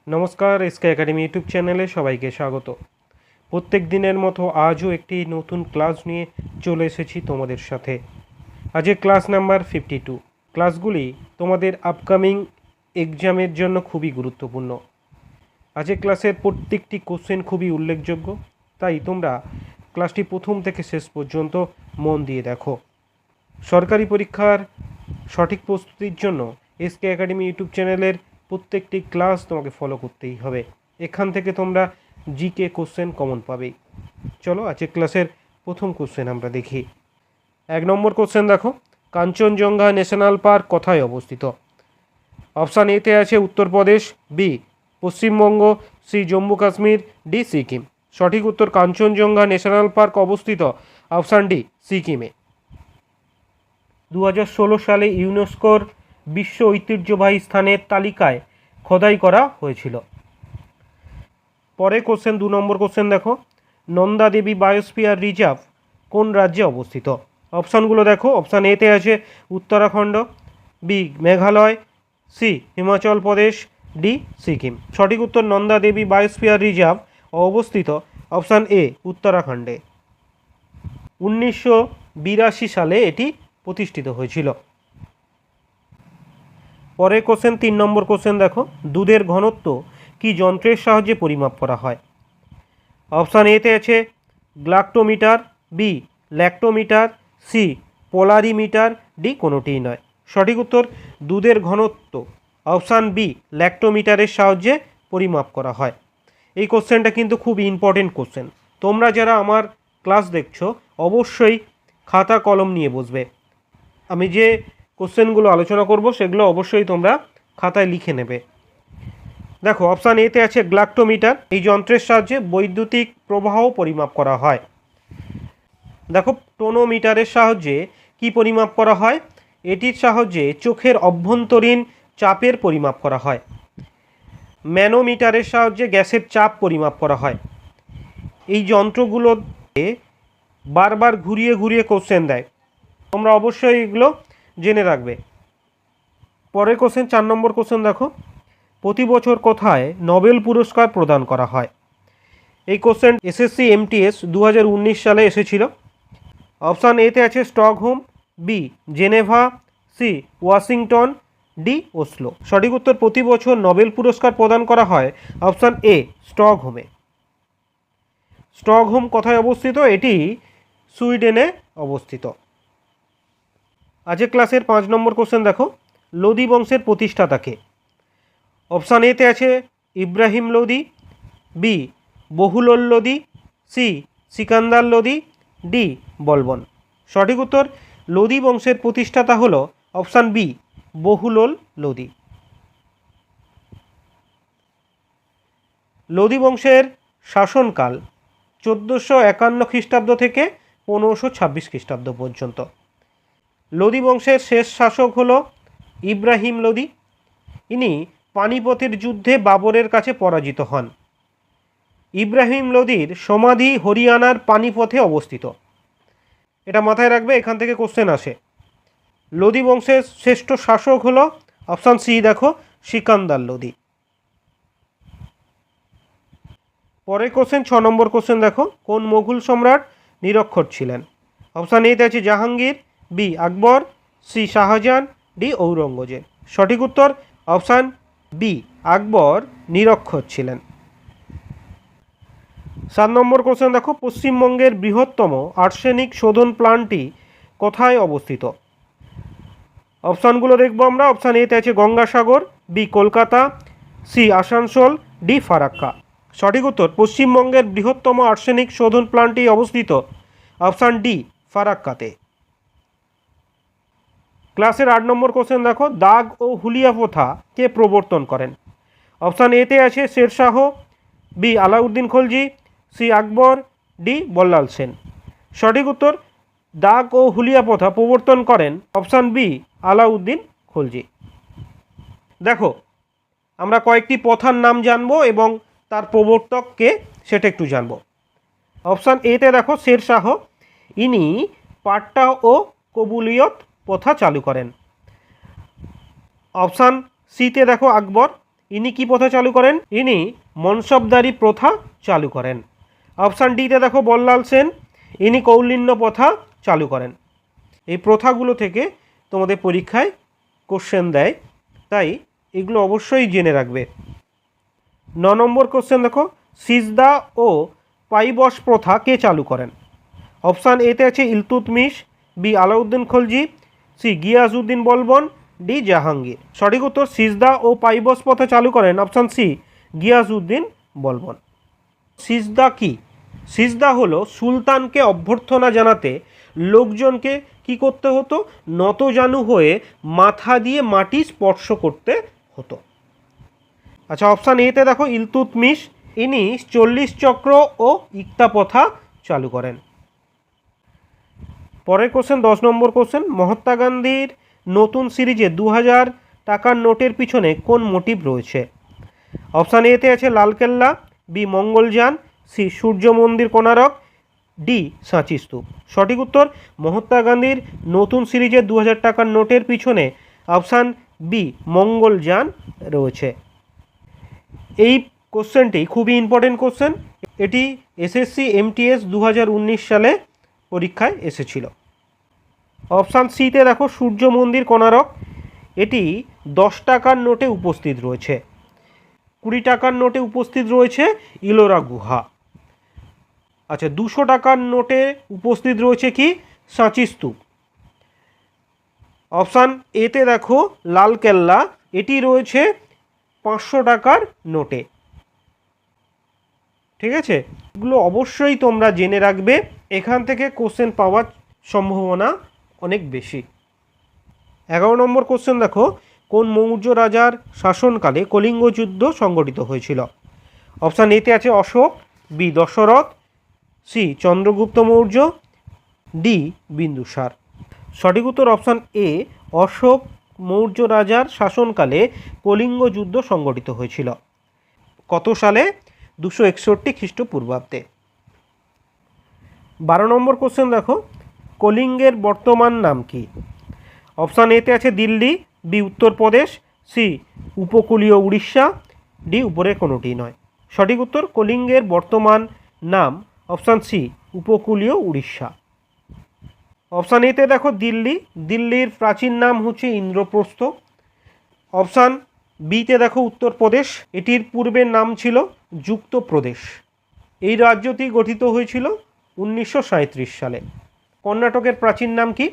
নমস্কার, SK academy YouTube চ্যানেলে সবাইকে স্বাগত। প্রত্যেক দিনের মতো আজও একটি নতুন ক্লাস নিয়ে চলে এসেছি তোমাদের সাথে। আজকে ক্লাস নাম্বার 52। ক্লাসগুলি তোমাদের আপকামিং এক্সামের জন্য খুবই গুরুত্বপূর্ণ। আজকে ক্লাসের প্রত্যেকটি কোশ্চেন খুবই উল্লেখযোগ্য, তাই তোমরা ক্লাসটি প্রথম থেকে শেষ পর্যন্ত মন দিয়ে দেখো। সরকারি পরীক্ষার সঠিক প্রস্তুতির জন্য এসকে একাডেমি ইউটিউব চ্যানেলের প্রত্যেকটি ক্লাস তোমাকে ফলো করতেই হবে। এখান থেকে তোমরা জিকে কোশ্চেন কমন পাবেই। চলো আজকে ক্লাসের প্রথম কোশ্চেন আমরা দেখি। 1 নম্বর কোশ্চেন দেখো, কাঞ্চনজঙ্ঘা ন্যাশনাল পার্ক কোথায় অবস্থিত? অপশান এতে আছে Uttar Pradesh, B Paschimbanga, C Jammu Kashmir, D Sikkim. সঠিক উত্তর কাঞ্চনজঙ্ঘা ন্যাশনাল পার্ক অবস্থিত অপশান ডি সিকিমে। 2016 সালে ইউনেস্কোর বিশ্ব ঐতিহ্যবাহী স্থানের তালিকায় খোদাই করা হয়েছিল। পরে কোশ্চেন 2 নম্বর কোশ্চেন দেখো, নন্দা দেবী বায়োস্ফিয়ার রিজার্ভ কোন রাজ্যে অবস্থিত? অপশানগুলো দেখো। অপশান এতে আছে Uttarakhand, B Meghalaya, C Himachal Pradesh, D Sikkim. সঠিক উত্তর নন্দা দেবী বায়োস্ফিয়ার রিজার্ভ অবস্থিত অপশান এ উত্তরাখণ্ডে। 1982 সালে এটি প্রতিষ্ঠিত হয়েছিল। পরের কোশ্চেন 3 নম্বর কোশ্চেন দেখো, দুধের ঘনত্ব কি যন্ত্রের সাহায্যে পরিমাপ করা হয়? অপশান এতে আছে galactometer, B lactometer, C polarimeter, D কোনোটিই নয়। সঠিক উত্তর দুধের ঘনত্ব অপশান বি ল্যাক্টোমিটারের সাহায্যে পরিমাপ করা হয়। এই কোশ্চেনটা কিন্তু খুব ইম্পর্টেন্ট কোশ্চেন। তোমরা যারা আমার ক্লাস দেখছো অবশ্যই খাতা কলম নিয়ে বসবে। আমি যে কোশ্চেনগুলো আলোচনা করব সেগুলো অবশ্যই তোমরা খাতায় লিখে নেবে। দেখো অপশান এতে আছে গ্লাক্টোমিটার। এই যন্ত্রের সাহায্যে বৈদ্যুতিক প্রবাহ পরিমাপ করা হয়। দেখো টোনোমিটারের সাহায্যে কি পরিমাপ করা হয়? এটির সাহায্যে চোখের অভ্যন্তরীণ চাপের পরিমাপ করা হয়। ম্যানোমিটারের সাহায্যে গ্যাসের চাপ পরিমাপ করা হয়। এই যন্ত্রগুলোতে বারবার ঘুরিয়ে ঘুরিয়ে কোশ্চেন দেয়, তোমরা অবশ্যই এগুলো জেনে রাখবে। পরের কোশ্চেন 4 নম্বর কোশ্চেন দেখো, প্রতি বছর কোথায় নোবেল পুরস্কার প্রদান করা হয়? এই কোশ্চেন এসএসসি এমটিএস 2019 সালে এসেছিল। অপশান এতে আছে Stockholm, B Geneva, C Washington, D Oslo. সঠিক উত্তর প্রতি বছর নোবেল পুরস্কার প্রদান করা হয় অপশান এ স্টকহোমে। স্টকহোম কোথায় অবস্থিত? এটি সুইডেনে অবস্থিত। আজকের ক্লাসের 5 নম্বর কোশ্চেন দেখো, লোদি বংশের প্রতিষ্ঠাতাকে? অপশান এতে আছে Ibrahim Lodi, B Bahlul Lodi, C Sikandar Lodi, D Balban. সঠিক উত্তর লোদি বংশের প্রতিষ্ঠাতা হল অপশান বি বহুলোল লোদি। লোদি বংশের শাসনকাল 1451 খ্রিস্টাব্দ থেকে 1526 খ্রিস্টাব্দ পর্যন্ত। লোদি বংশের শেষ শাসক হল ইব্রাহিম লোদি। ইনি পানিপথের যুদ্ধে বাবরের কাছে পরাজিত হন। ইব্রাহিম লোদির সমাধি হরিয়ানার পানিপথে অবস্থিত। এটা মাথায় রাখবে, এখান থেকে কোশ্চেন আসে। লোদি বংশের শ্রেষ্ঠ শাসক হল অপশান সি দেখো সিকান্দার লোদি। পরের কোশ্চেন 6 নম্বর কোশ্চেন দেখো, কোন মোগল সম্রাট নিরক্ষর ছিলেন? অপশান এতে আছে জাহাঙ্গীর, বি আকবর, সি শাহজাহান, ডি ঔরঙ্গজেব। সঠিক উত্তর অপশান বি আকবর নিরক্ষর ছিলেন। 7 নম্বর কোশ্চেন দেখো, পশ্চিমবঙ্গের বৃহত্তম আর্সেনিক শোধন প্ল্যান্টটি কোথায় অবস্থিত? অপশানগুলো দেখবো আমরা। অপশান এতে আছে Gangasagar, B Kolkata, C Asansol, D Farakka. সঠিক উত্তর পশ্চিমবঙ্গের বৃহত্তম আর্সেনিক শোধন প্ল্যান্টটি অবস্থিত অপশান ডি ফারাক্কাতে। ক্লাসের 8 নম্বর কোশ্চেন দেখো, দাগ ও হুলিয়া প্রথা কে প্রবর্তন করেন? অপশান এতে আছে শেরশাহ, বি আলাউদ্দিন খলজি, সি আকবর, ডি বল্লাল সেন। সঠিক উত্তর দাগ ও হুলিয়া প্রথা প্রবর্তন করেন অপশান বি আলাউদ্দিন খলজি। দেখো আমরা কয়েকটি প্রথার নাম জানবো এবং তার প্রবর্তককে সেটা একটু জানবো। অপশান এতে দেখো শেরশাহ, ইনি পাট্টা ও কবুলিয়ত প্রথা চালু করেন। অপশান সিতে দেখো আকবর, ইনি কি প্রথা চালু করেন? ইনি মনসবদারি প্রথা চালু করেন। অপশান ডিতে দেখো বল্লাল সেন, ইনি কৌলিন্য প্রথা চালু করেন। এই প্রথাগুলো থেকে তোমাদের পরীক্ষায় কোশ্চেন দেয়, তাই এগুলো অবশ্যই জেনে রাখবে। 9 নম্বর কোশ্চেন দেখো, সিজদা ও পাইবশ প্রথা কে চালু করেন? অপশান এতে আছে Iltutmish, B Alauddin Khalji, C Giasuddin Balban, D Jahangir. সঠিক উত্তর সিজদা ও পাইবশ প্রথা চালু করেন অপশান সি গিয়াসউদ্দিন বলবন। সিজদা কি? সিজদা হলো সুলতানকে অভ্যর্থনা জানাতে লোকজনকে কি করতে হতো? নতজানু হয়ে মাথা দিয়ে মাটি স্পর্শ করতে হতো। আচ্ছা, অপশান এতে দেখো ইলতুৎমিশ, ইনি 40 চক্র ও ইক্তা প্রথা চালু করেন। পরের কোশ্চেন 10 নম্বর কোশ্চেন, মহাত্মা গান্ধীর নতুন সিরিজে 2000 টাকার নোটের পিছনে কোন মোটিভ রয়েছে? অপশান এতে আছে লালকেল্লা, বি মঙ্গলযান, সি সূর্য মন্দির কোণারক, ডি সাঁচি স্তূপ। সঠিক উত্তর মহাত্মা গান্ধীর নতুন সিরিজে 2000 টাকার নোটের পিছনে অপশান বি মঙ্গলযান রয়েছে। এই কোশ্চেনটি খুবই ইম্পর্টেন্ট কোশ্চেন, এটি এসএসসি এমটিএস 2019 সালে পরীক্ষায় এসেছিল। অপশান সিতে দেখো সূর্য মন্দির কোণারক, এটি 10 টাকার নোটে উপস্থিত রয়েছে। 20 টাকার নোটে উপস্থিত রয়েছে ইলোরা গুহা। আচ্ছা, 200 টাকার নোটে উপস্থিত রয়েছে কি? সাঁচি স্তূপ। অপশান এতে দেখো লালকেল্লা, এটি রয়েছে 500 টাকার নোটে। ঠিক আছে, এগুলো অবশ্যই তোমরা জেনে রাখবে, এখান থেকে কোশ্চেন পাওয়ার সম্ভাবনা অনেক বেশি। 11 নম্বর কোশ্চেন দেখো, কোন মৌর্য রাজার শাসনকালে কলিঙ্গ যুদ্ধ সংগঠিত হয়েছিল? অপশান এতে আছে Ashoka, B Dasharatha, C Chandragupta Maurya, D Bindusara. সঠিক উত্তর অপশান এ অশোক মৌর্য রাজার শাসনকালে কলিঙ্গ যুদ্ধ সংগঠিত হয়েছিল। কত সালে? 261 খ্রিস্টপূর্বাব্দে। 12 নম্বর কোশ্চেন দেখো, কলিঙ্গের বর্তমান নাম কি? অপশান এতে আছে দিল্লি, বি উত্তরপ্রদেশ, সি উপকূলীয় উড়িষ্যা, ডি উপরে কোনোটি নয়। সঠিক উত্তর কলিঙ্গের বর্তমান নাম অপশান সি উপকূলীয় উড়িষ্যা। অপশান এতে দেখো দিল্লি, দিল্লির প্রাচীন নাম হচ্ছে ইন্দ্রপ্রস্থ। অপশান বিতে দেখো উত্তরপ্রদেশ, এটির পূর্বের নাম ছিল যুক্তপ্রদেশ। এই রাজ্যটি গঠিত হয়েছিল 1937 সালে। কর্ণাটকের প্রাচীন নাম কি?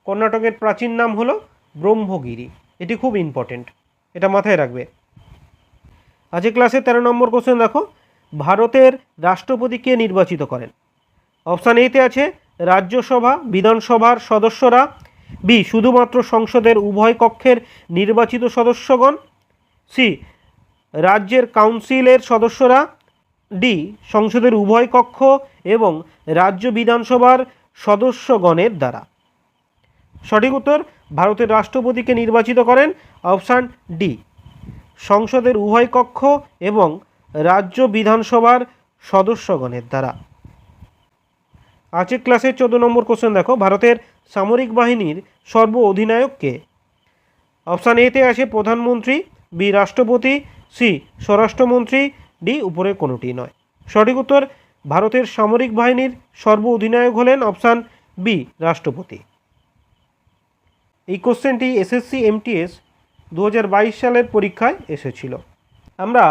কর্ণাটকের প্রাচীন নাম হলো ব্রহ্মগিরি। এটি খুব ইম্পর্টেন্ট, এটা মাথায় রাখবে। আজকে ক্লাসে 13 নম্বর কোশ্চেন দেখো, ভারতের রাষ্ট্রপতি কে নির্বাচিত করেন? অপশান এতে আছে রাজ্যসভা বিধানসভার সদস্যরা, বি শুধুমাত্র সংসদের উভয় কক্ষের নির্বাচিত সদস্যগণ, সি রাজ্যের কাউন্সিলের সদস্যরা, ডি সংসদের উভয় কক্ষ এবং রাজ্য বিধানসভার সদস্যগণের দ্বারা। সঠিক উত্তর ভারতের রাষ্ট্রপতিকে নির্বাচিত করেন অপশান ডি সংসদের উভয় কক্ষ এবং রাজ্য বিধানসভার সদস্যগণের দ্বারা। আজকের ক্লাসের 14 নম্বর কোশ্চেন দেখো, ভারতের সামরিক বাহিনীর সর্ব অধিনায়ক কে? অপশান এতে আছে প্রধানমন্ত্রী, বি রাষ্ট্রপতি, সি স্বরাষ্ট্রমন্ত্রী, ডি উপরে কোনোটি নয়। সঠিক উত্তর ভারতের সামরিক বাহিনীর সর্ব অধিনায়ক হলেন অপশান বি রাষ্ট্রপতি। এই কোশ্চেনটি এসএসসি এমটিএস 2022 সালের পরীক্ষায় এসেছিল। আমরা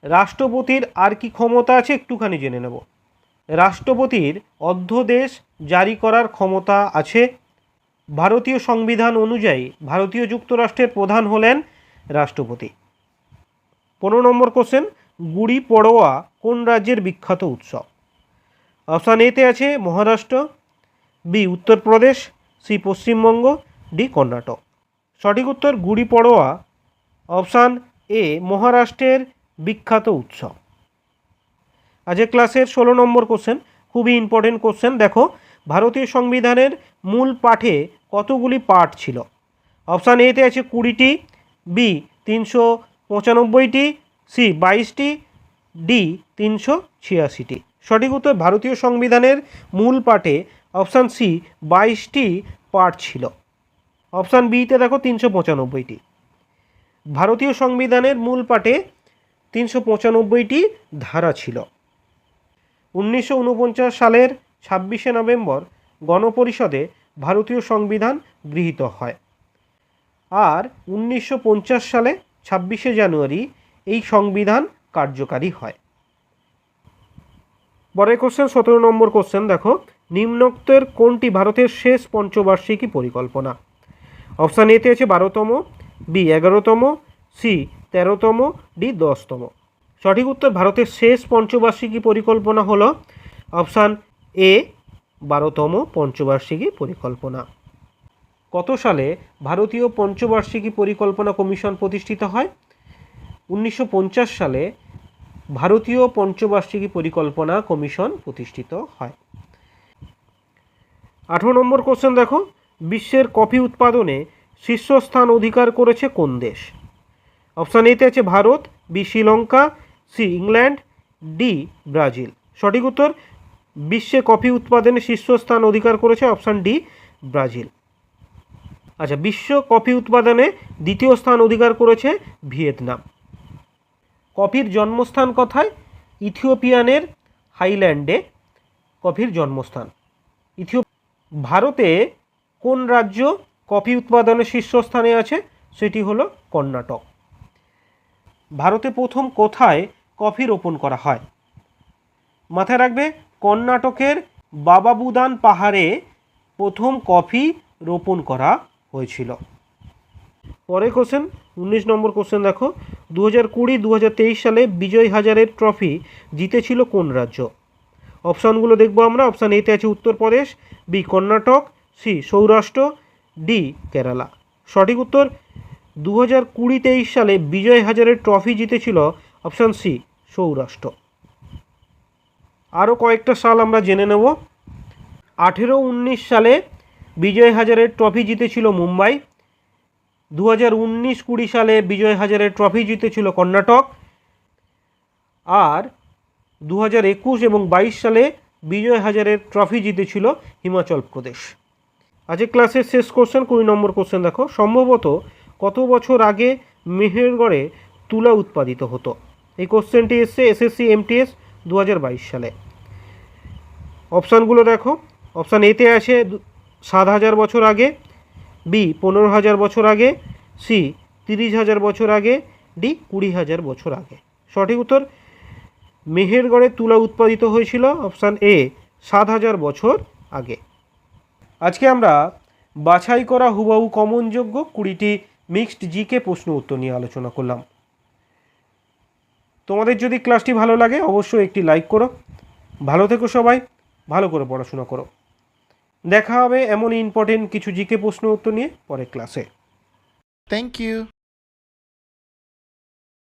রাষ্ট্রপতির আর কি ক্ষমতা আছে একটুখানি জেনে নেব। রাষ্ট্রপতির অধ্যাদেশ জারি করার ক্ষমতা আছে। ভারতীয় সংবিধান অনুযায়ী ভারতীয় যুক্তরাষ্ট্রের প্রধান হলেন রাষ্ট্রপতি। 15 নম্বর কোশ্চেন, গুড়ি পড়োয়া কোন রাজ্যের বিখ্যাত উৎসব? অপশান এতে আছে Maharashtra, B Uttar Pradesh, C Paschimbanga, D Karnataka. সঠিক উত্তর গুড়ি পড়োয়া অপশান এ মহারাষ্ট্রের বিখ্যাত উৎসব। আজকের ক্লাসের 16 নম্বর কোশ্চেন, খুবই ইম্পর্টেন্ট কোশ্চেন দেখো, ভারতীয় সংবিধানের মূল পাঠে কতগুলি পাঠ ছিল? অপশান এতে আছে 20টি, বি 395টি, সি 22টি, ডি 386টি। সঠিক উত্তর ভারতীয় সংবিধানের মূল পাঠে অপশান সি 22টি পাঠ ছিল। অপশান বিতে দেখো 395টি। ভারতীয় সংবিধানের মূল পাঠে 395টি ধারা ছিল। 1949 সালের 26শে নভেম্বর গণপরিষদে ভারতীয় সংবিধান গৃহীত হয়। আর 1950 সালে 26শে জানুয়ারি এই সংবিধান কার্যকারী হয়। পরের কোশ্চেন 17 নম্বর কোশ্চেন দেখো, নিম্নোক্তের কোনটি ভারতের শেষ পঞ্চবার্ষিকী পরিকল্পনা? অপশান এতে আছে 12তম, বি 11তম, সি 13তম, ডি 10তম। সঠিক উত্তর ভারতের শেষ পঞ্চবার্ষিকী পরিকল্পনা হলো অপশান এ 12তম পঞ্চবার্ষিকী পরিকল্পনা। কত সালে ভারতীয় পঞ্চবার্ষিকী পরিকল্পনা কমিশন প্রতিষ্ঠিত হয়? 1950 সালে ভারতীয় পঞ্চবার্ষিকী পরিকল্পনা কমিশন প্রতিষ্ঠিত হয়। 18 নম্বর কোশ্চেন দেখো, বিশ্বের কফি উৎপাদনে শীর্ষস্থান অধিকার করেছে কোন দেশ? অপশান এতে আছে Bharat, B Sri Lanka, C England, D Brazil. সঠিক উত্তর বিশ্বে কফি উৎপাদনে শীর্ষস্থান অধিকার করেছে অপশান ডি ব্রাজিল। আচ্ছা, বিশ্ব কফি উৎপাদনে দ্বিতীয় স্থান অধিকার করেছে ভিয়েতনাম। কফির জন্মস্থান কোথায়? ইথিওপিয়ানের হাইল্যান্ডে কফির জন্মস্থান। ভারতে কোন রাজ্য কফি উৎপাদনে শীর্ষস্থানে আছে? সেটি হলো কর্ণাটক। ভারতে প্রথম কোথায় কফি রোপণ করা হয়? মাথায় রাখবে, কর্ণাটকের বাবাবুদান পাহাড়ে প্রথম কফি রোপণ করা হয়েছিল। পরের কোশ্চেন 19 নম্বর কোশ্চেন দেখো, 2020-2023 সালে বিজয় হাজারের ট্রফি জিতেছিল কোন রাজ্য? অপশানগুলো দেখবো আমরা। অপশান এতে আছে Uttar Pradesh, B Karnataka, C Saurashtra, D Kerala. সঠিক উত্তর 2020-23 সালে বিজয় হাজারের ট্রফি জিতেছিল অপশান সি সৌরাষ্ট্র। আরও কয়েকটা সাল আমরা জেনে নেব। 1819 সালে বিজয় হাজারের ট্রফি জিতেছিল মুম্বাই। 2019-20 সালে বিজয় হাজারের ট্রফি জিতেছিল কর্ণাটক। আর 2021 এবং 22 সালে বিজয় হাজারের ট্রফি জিতেছিল হিমাচল প্রদেশ। আজকের ক্লাসের শেষ কোশ্চেন 20 নম্বর কোশ্চেন দেখো, সম্ভবত কত বছর আগে মেহেরগড়ে তুলা উৎপাদিত হতো? এই কোশ্চেনটি এসছে এসএসসি এমটিএস 2022 সালে। অপশানগুলো দেখো। অপশান এতে আছে 7,000 বছর আগে, বি 15,000 বছর আগে, সি 30,000 বছর আগে, ডি 20,000 বছর আগে। সঠিক উত্তর মেহেরগড়ে তুলা উৎপাদিত হয়েছিল অপশান এ 7,000 বছর আগে। আজকে আমরা বাছাই করা হুবহু কমনযোগ্য 20টি মিক্সড জিকে প্রশ্ন উত্তর নিয়ে আলোচনা করলাম। তোমাদের যদি ক্লাসটি ভালো লাগে অবশ্যই একটি লাইক করো। ভালো থেকো সবাই, ভালো করে পড়াশোনা করো। দেখা হবে এমনই ইম্পর্টেন্ট কিছু জিকে প্রশ্ন উত্তর নিয়ে পরের ক্লাসে। Thank you.